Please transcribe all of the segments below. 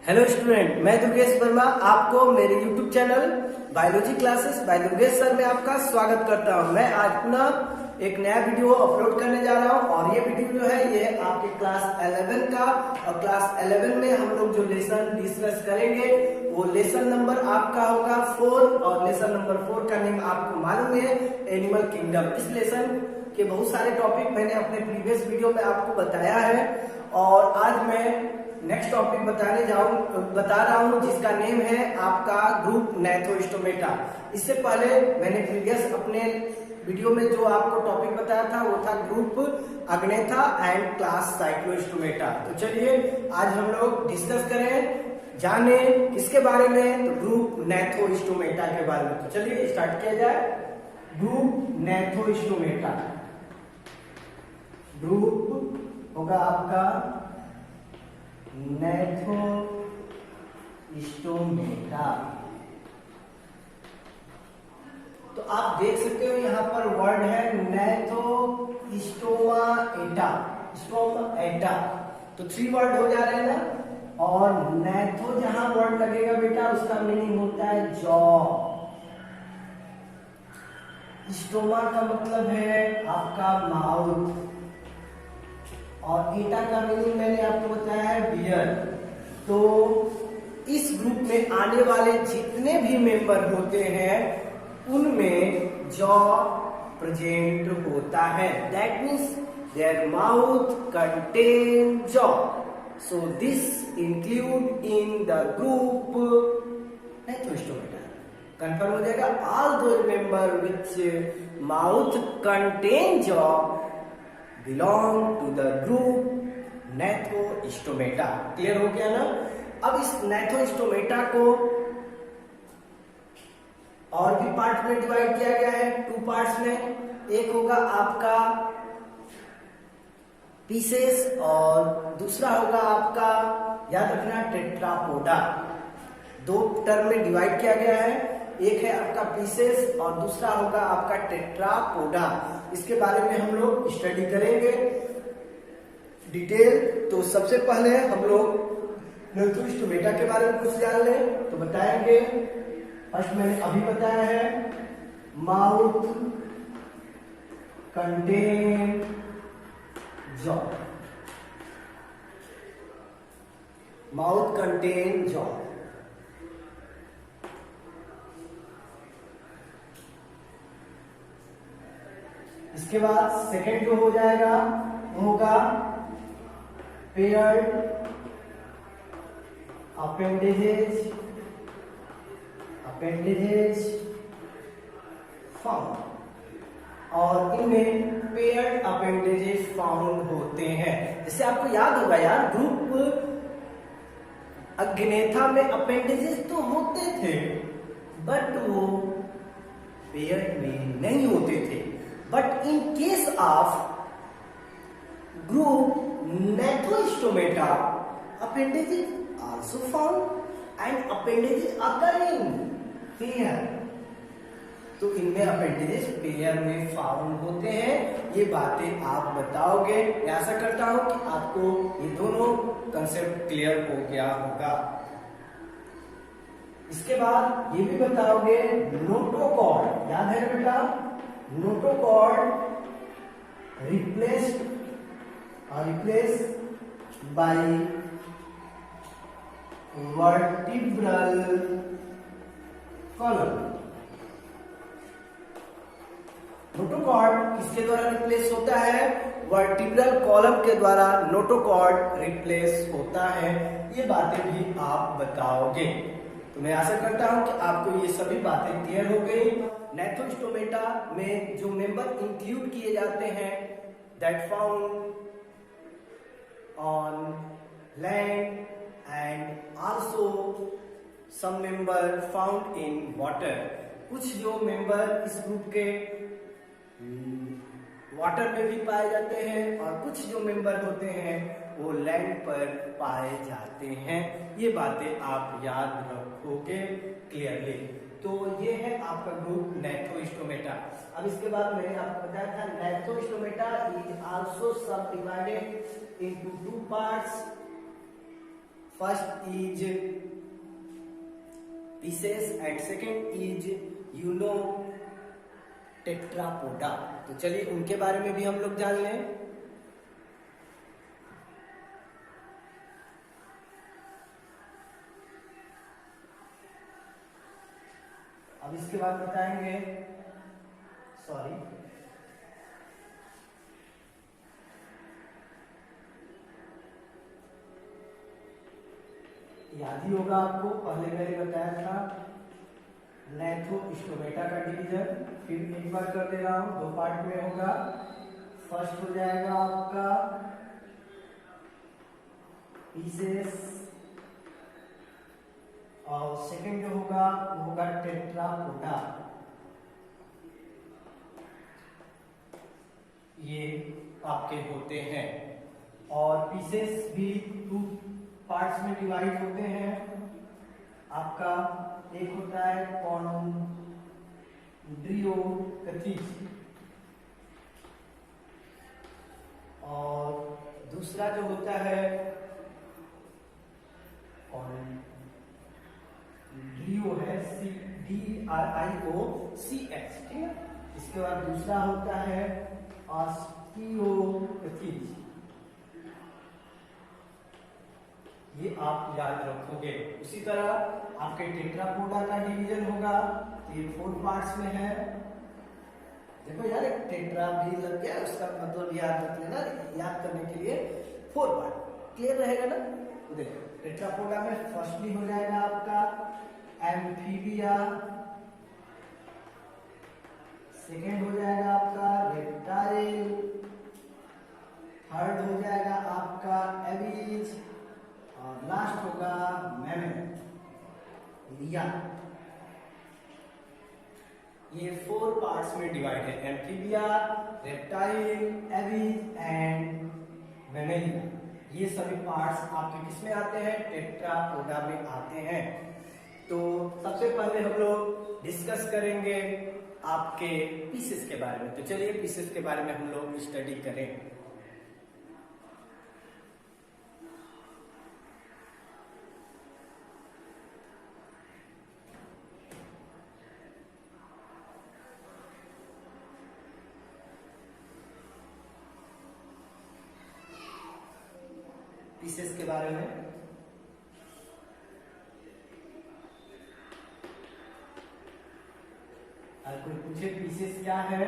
Hello student, मैं दुर्गेश वर्मा आपको मेरे YouTube channel biology classes bye Durgesh sir में आपका स्वागत करता हूं। मैं आज पुनः एक नया वीडियो अपलोड करने जा रहा हूं और ये वीडियो जो है ये आपके क्लास 11 का। और क्लास 11 में हम लोग जो लेसन डिस्कस करेंगे वो लेसन नंबर आपका होगा 4 और लेसन नंबर 4 का नेम आपको मालूम है, एनिमल किंगडम। इस लेसन के बहुत सारे टॉपिक मैंने अपने प्रीवियस वीडियो में आपको बताया है और आज मैं नेक्स्ट टॉपिक बता रहा हूं जिसका नेम है आपका ग्रुप नैथोस्टोमेटा। इससे पहले मैंने प्रीवियस अपने वीडियो में जो आपको टॉपिक बताया था वो था ग्रुप अग्नेथा एंड क्लास साइक्लोस्टोमेटा। तो चलिए आज हम लोग डिस्कस करें, जाने किसके बारे में, तो ग्रुप नैथोस्टोमेटा के बारे में। तो चलिए स्टार्ट किया जाए। ग्रुप नैथोस्टोमेटा, ग्रुप होगा आपका नैथोस्टोमेटा। तो आप देख सकते हो यहाँ पर वर्ड है नैथोस्टोमाटा, स्टोमाटा। तो 3 वर्ड हो जा रहे हैं ना। और नैथो जहां वर्ड लगेगा बेटा उसका मीनिंग होता है जॉ। स्टोमा का मतलब है आपका माउथ और एटा का मीनिंग मैंने आपको बताया है बियर। तो इस ग्रुप में आने वाले जितने भी मेंबर होते हैं उनमें जॉ प्रेजेंट होता है। That means their mouth contain jaw. So this include in the group नैथोस्टोमेटा। Confirm हो जाएगा। All those member which mouth contain jaw belong to the group नैथोस्टोमेटा। Clear हो गया ना। अब इस नैथोस्टोमेटा को और भी पार्ट में डिवाइड किया गया है 2 पार्ट्स में। एक होगा आपका पीसेस और दूसरा होगा आपका, याद रखना, टेट्रापोडा। 2 टर्म में डिवाइड किया गया है। एक है आपका पीसेस और दूसरा होगा आपका टेट्रापोडा। इसके बारे में हम लोग स्टडी करेंगे डिटेल। तो सबसे पहले हम लोग नैथोस्टोमेटा के बारे में कुछ जान लें तो बताएंगे। फर्स्ट मैंने अभी बताया है mouth contain jaw, mouth contain jaw. इसके बाद सेकेंड जो हो जाएगा वो होगा पेयर्ड अपेंडेजेस, अपेंडेजेस फाउंड। और इनमें पेयर्ड अपेंडेजेस फाउंड होते हैं। जैसे आपको याद होगा यार, ग्रुप अग्नेथा में अपेंडेजेस तो होते थे बट वो पेयर्ड में नहीं होते थे। But in case of group Naihtostomata, appendages also found and appendages occur in pair। तो इनमें appendages पेयर में फाउंड होते हैं। ये बातें आप बताओगे। मैं आशा करता हूं कि आपको ये दोनों कंसेप्ट क्लियर हो गया होगा। इसके बाद ये भी बताओगे नोटोकॉर्ड, याद है बेटा, notochord replaced by vertebral column। Notochord किसके द्वारा रिप्लेस होता है? वर्टिब्रल कॉलम के द्वारा नोटोकॉर्ड रिप्लेस होता है। ये बातें भी आप बताओगे। तो मैं आशा करता हूं कि आपको ये सभी बातें क्लियर हो गई। नैथोस्टोमेटा में जो मेंबर इंक्लूड किए जाते हैं that found on land and also some member found in water. कुछ जो मेंबर इस ग्रुप के वाटर में भी पाए जाते हैं और कुछ जो मेंबर होते हैं वो लैंड पर पाए जाते हैं। ये बातें आप याद रखोगे क्लियरली। तो ये है आपका ग्रुप नैथोस्टोमेटा। अब इसके बाद मैंने आपको बताया था नैथोस्टोमेटा इज आल्सो सब divided into 2 parts. First is pieces and second is Tetrapoda. तो चलिए उनके बारे में भी हम लोग जान लें। अब इसके बाद बताएंगे, सॉरी, याद ही होगा आपको, पहले मैंने बताया था लैथोस्टोमेटा का डिवीजन। फिर एक बार कर दे रहा हूं, 2 पार्ट में होगा। फर्स्ट हो जाएगा आपका पीसेस और सेकंड जो होगा वो होगा टेट्रापोडा। ये आपके होते हैं और पीसेस भी 2 पार्ट्स में डिवाइड होते हैं। आपका एक होता है कॉन्ड्रियोकैथीज और दूसरा जो होता है कॉन्ड्रियो है, DRIOCH, ठीक है। इसके बाद दूसरा होता है ऑस्टियोकैथीज। ये आप याद रखोगे। उसी तरह आपके टेट्रापोडा का डिवीजन होगा, तो ये 4 पार्ट्स में है। देखो यार, एक टेट्रा भी लग गया, उसका मतलब याद रख लेना, याद करने के लिए 4 पार्ट क्लियर रहेगा ना। तो देखो टेट्रापोडा में फर्स्टली हो जाएगा आपका एम्फीबिया, सेकेंड हो जाएगा आपका रेप्टाइल, थर्ड हो जाएगा आपका एबीज और लास्ट होगा मैमेलिया। ये 4 पार्ट्स में डिवाइड है, amphibia, reptile, Abies and Mammalia. ये सभी पार्ट्स आपके किस में आते हैं? टेट्रापोडा में आते हैं। तो सबसे पहले हम लोग डिस्कस करेंगे आपके पीसेस के बारे में। तो चलिए पीसेस के बारे में हम लोग स्टडी करें। पीसेस के बारे में अगर कोई पूछे पीसेस क्या है,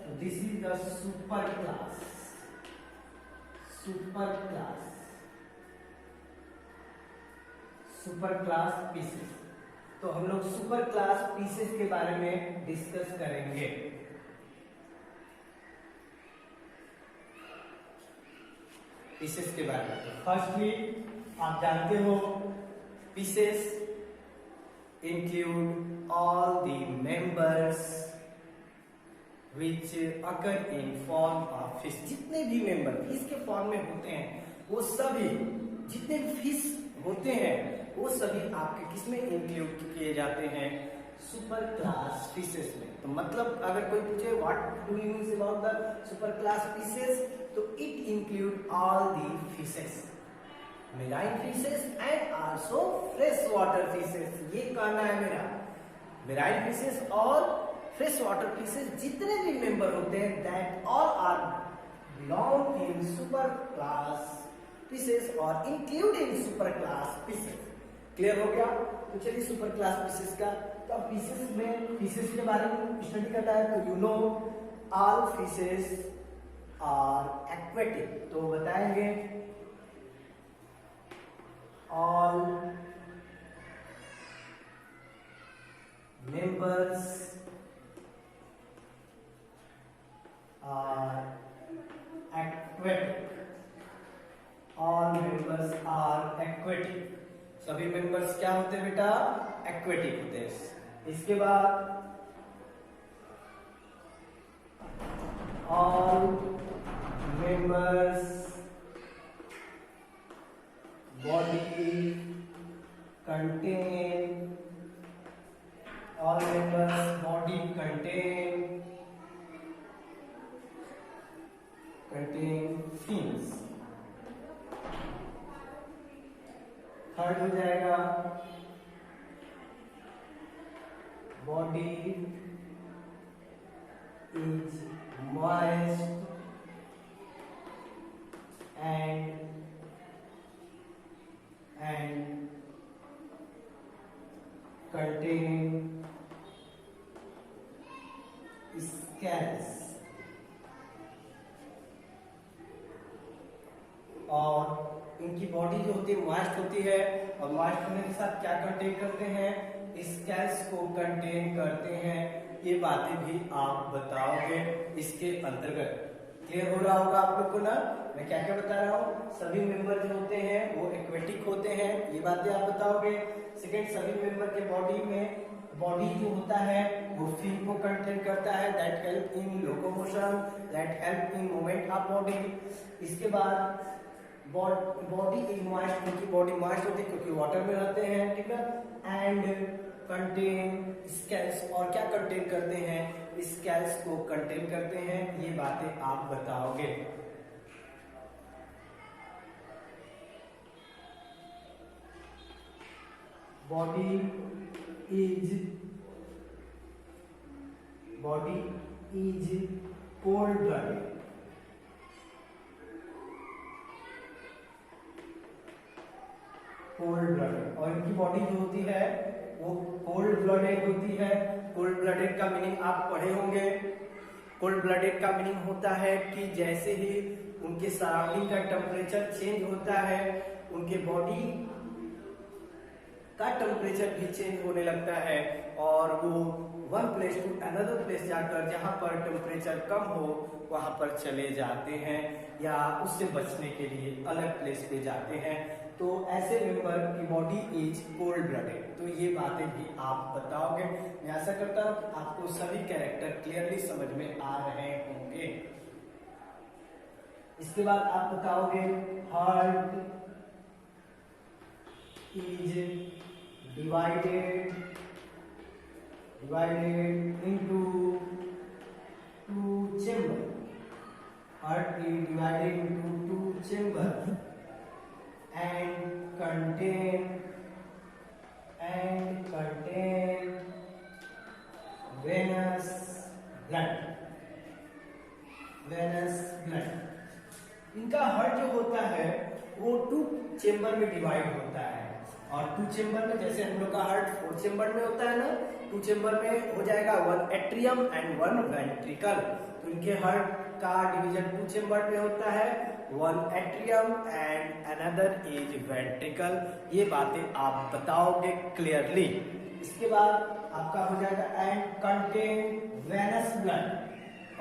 तो this is the super class pieces. तो हम लोग सुपर क्लास पीसेस के बारे में डिस्कस करेंगे। पीसेस के बारे में फर्स्टली आप जानते हो, pieces include all the members which occur in form of fish। जितने भी मेंबर फिश के फॉर्म में होते हैं, वो सभी जितने फिश होते हैं वो सभी आपके किस में इंक्लूड किए जाते हैं? सुपर क्लास फिशेस में। तो मतलब अगर कोई पूछे what do you mean about the super class fishes, तो it include all the fishes, marine fishes and also fresh water fishes. ये कहना है मेरा, मेराइन फिशेस और फ्रेश वाटर फिशेस जितने भी मेंबर होते हैं, that all are belong in super class fishes और include in super class fishes. Clear हो गया? तो चलिए सुपर क्लास फिशेस का, तो अब फिशेस में फिशेस के बारे में स्टडी करना है। तो you know all fishes are aquatic. तो बताएंगे all members are aquatic। all members are aquatic। सभी मेंबर्स क्या होते हैं बेटा? एक्वेटिक होते हैं। इसके बाद all members body contain, all members body contain fins। हो जाएगा body is moist and containing scales, और इनकी बॉडी जो होती है मॉइस्ट होती है, और मॉइस्ट होने के साथ क्या कंटेन करते हैं, स्केल्स को कंटेन करते हैं। ये बातें भी आप बताओगे इसके अंतर्गत। क्लियर हो रहा होगा आप लोग को ना मैं क्या क्या बता रहा हूँ। सभी मेंबर जो होते हैं वो एक्वेटिक होते हैं, ये बातें आप बताओगे। सेकेंड, सभी मेंबर के बॉडी में बॉडी जो होता है वो फिन को कंटेन करता है, that help in locomotion, that help in movement of body. इसके बाद बॉडी इज मॉइस्ट, उनकी बॉडी मॉइस्ट होती है क्योंकि वाटर में रहते हैं, ठीक है। एंड कंटेन स्केल्स, और क्या कंटेन करते हैं, स्केल्स को कंटेन करते हैं। ये बातें आप बताओगे। बॉडी इज कोल्ड ब्लडेड, और इनकी बॉडी जो होती है वो कोल्ड ब्लडेड होती है। कोल्ड ब्लडेड का मीनिंग आप पढ़े होंगे। कोल्ड ब्लडेड का मीनिंग होता है कि जैसे ही उनके सराउंडिंग का टेम्परेचर चेंज होता है, उनके बॉडी का टेम्परेचर भी चेंज होने लगता है, और वो one place to another place जाकर जहां पर टेम्परेचर कम हो वहां पर चले जाते हैं, या उससे बचने के लिए अलग प्लेस पे जाते हैं। तो ऐसे मेंबर की बॉडी इज कोल्ड ब्लडेड। तो ये बातें भी आप बताओगे। मैं आशा करता हूँ कि आपको सभी कैरेक्टर क्लियरली समझ में आ रहे होंगे। इसके बाद आप बताओगे heart is divided into two chamber. Heart is divided into two chamber and contain venous blood. इनका हार्ट जो होता है वो टू चेंबर में डिवाइड होता है, और टू चेंबर में जैसे हम लोग का हार्ट 4 चेंबर में होता है ना, 2 चेंबर में हो जाएगा 1 एट्रियम एंड 1 वेंट्रिकल। तो इनके हार्ट का डिवीजन 2 चेंबर में होता है, 1 atrium and another is ventricle. ये बातें आप बताओगे क्लियरली। इसके बाद आपका हो जाएगा एंड कंटेन वेनस ब्लड,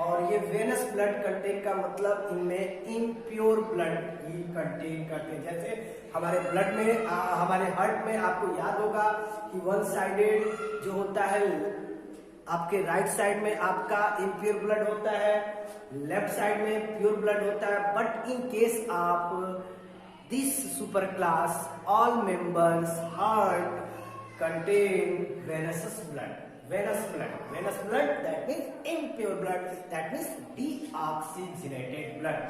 और ये वेनस ब्लड कंटेन का मतलब इनमें इम्प्योर ब्लड ही कंटेन करते हैं। जैसे हमारे ब्लड में हमारे हार्ट में आपको याद होगा कि वन साइडेड जो होता है, आपके राइट साइड में आपका इम्प्योर ब्लड होता है, लेफ्ट साइड में प्योर ब्लड होता है। बट इन केस आप this super class all members heart contain venous blood, that means impure blood, that means deoxygenated blood।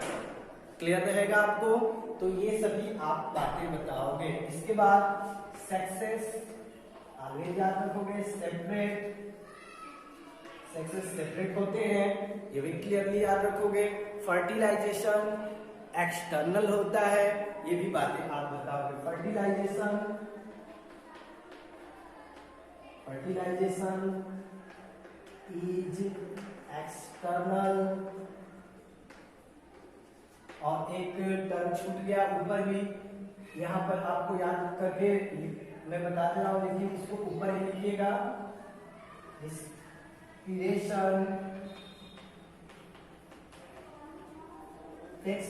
Clear रहेगा आपको। तो ये सभी आप बातें बताओगे। इसके बाद सेक्सेस आगे याद रखोगे, सेक्सेस सेपरेट होते हैं, ये भी क्लियरली याद रखोगे। फर्टिलाइजेशन एक्सटर्नल होता है, ये भी बातें आप बताओगे। फर्टिलाइजेशन इज एक्सटर्नल, और एक टर्म छूट गया ऊपर भी, यहाँ पर आपको याद करके मैं बता दे रहा हूं, लेकिन इसको ऊपर ही लिखिएगा। Respiration takes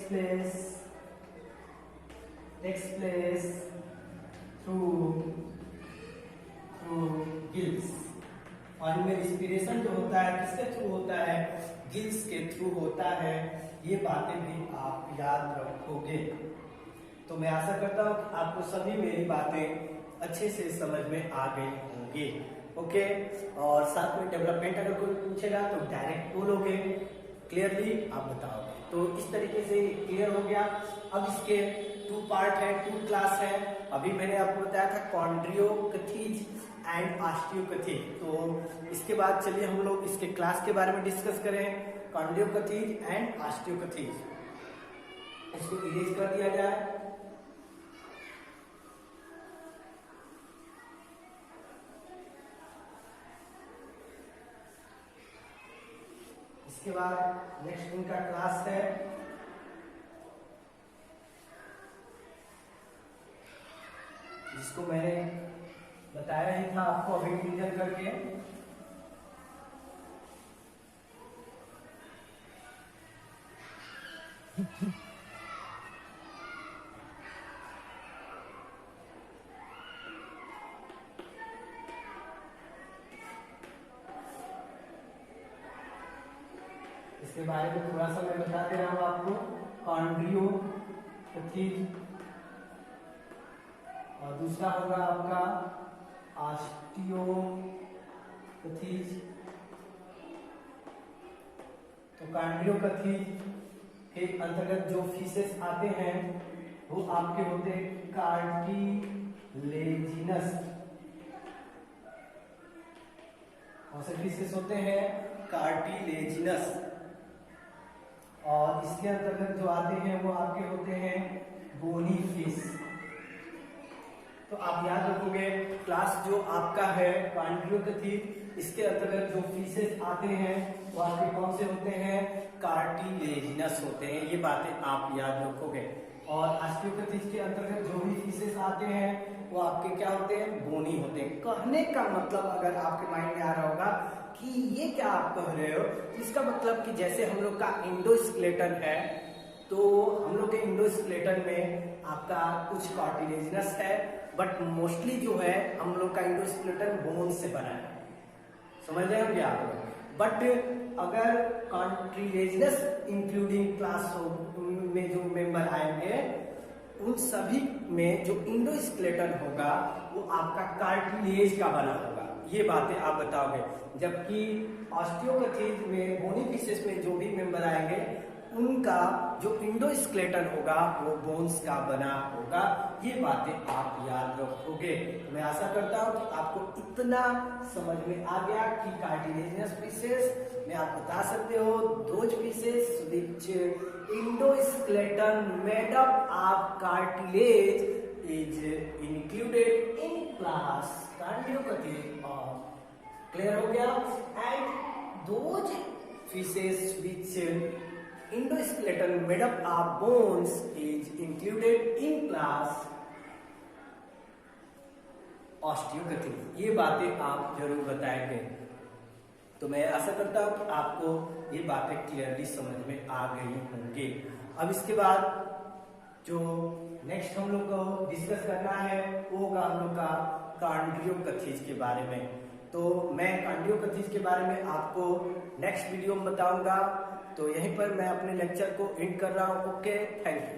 place through gills, और इनमें रिस्पिरेशन जो होता है किसके थ्रू होता है, गिल्स के थ्रू होता है। ये बातें भी आप याद रखोगे। तो मैं आशा करता हूँ कि आपको सभी मेरी बातें अच्छे से समझ में आ गई होंगी। ओके, और साथ में डेवलपमेंट अगर कोई पूछेगा तो डायरेक्ट बोलोगे, क्लियरली आप बताओगे। तो इस तरीके से क्लियर हो गया। अब इसके टू पार्ट है, टू क्लास है। अभी मैंने आपको बताया था कॉन्ड्रियोकथीज एंड ऑस्टियोकथीज। तो इसके बाद चलिए हम लोग इसके क्लास के बारे में डिस्कस करें। कॉन्ड्रियोकथीज एंड ऑस्टियोकथीज, इसको इरेज कर दिया जाए। इसके बाद नेक्स्ट इनका क्लास है जिसको मैंने बताया ही था आपको अभी क्लियर करके। इसके बारे में थोड़ा सा मैं बता दे रहा हूं आपको। कॉन्ड्रियोकथीज और दूसरा होगा आपका ऑस्टियोकथीज। तो कॉन्ड्रियोकथीज के अंतर्गत जो फीसेस आते हैं वो आपके होते हैं कार्टिलेजिनस। कौन से फीसेस होते हैं? कार्टिलेजिनस। और इसके अंतर्गत जो आते हैं वो आपके होते हैं बोनी फिश। तो आप याद रखोगे क्लास जो आपका है कॉन्ड्रियोकथीज, इसके अंतर्गत जो फीसेस आते हैं वो आपके कौन से होते हैं? कार्टिलेजिनस होते हैं। ये बातें आप याद रखोगे। और ऑस्टियोकथीज के अंतर्गत जो भी फीसेस आते हैं वो आपके क्या होते हैं? बोनी होते हैं। कहने का मतलब अगर आपके माइंड में आ रहा होगा कि ये क्या आप कह रहे हो, इसका मतलब कि जैसे हम लोग का इंडोस्केलेटन है, तो हम लोग के इंडोस्केलेटन में आपका कुछ कार्टिलेजिनस है, बट मोस्टली जो है हम लोग का इंडोस्केलेटन बोन से बना है। समझ रहे हो क्या? बट अगर कार्टिलेजिनस इंक्लूडिंग क्लास में जो मेंबर आएंगे उन सभी में जो इंडोस्केलेटन होगा वो आपका कार्टिलेज का बना होगा। ये बातें आप बताओगे। जबकि ऑस्टियोकथीज में बोनी फिशेस में जो भी मेंबर आएंगे उनका जो इंडोस्केलेटन होगा वो बोन्स का बना होगा। ये बातें आप याद रखोगे। तो मैं आशा करता हूं कि आपको इतना समझ में आ गया कि कार्टिलेजिनस पीसेस में आप बता सकते हो those pieces which endoskeleton made up of cartilage is included in class chondrichthyes. और क्लियर हो गया? And those pieces which endoskeleton made up of bones is included in class osteichthyes. ये बातें आप जरूर बताएंगे। तो मैं आशा करता हूं कि आपको ये बातें क्लियरली समझ में आ गई होंगी। अब इसके बाद जो नेक्स्ट हम लोग को डिस्कस करना है वो होगा हम लोग का कॉन्ड्रियोकथीज के बारे में। तो मैं कॉन्ड्रियोकथीज के बारे में आपको नेक्स्ट वीडियो में बताऊंगा। तो यहीं पर मैं अपने लेक्चर को एंड कर रहा हूं। Okay, thank you.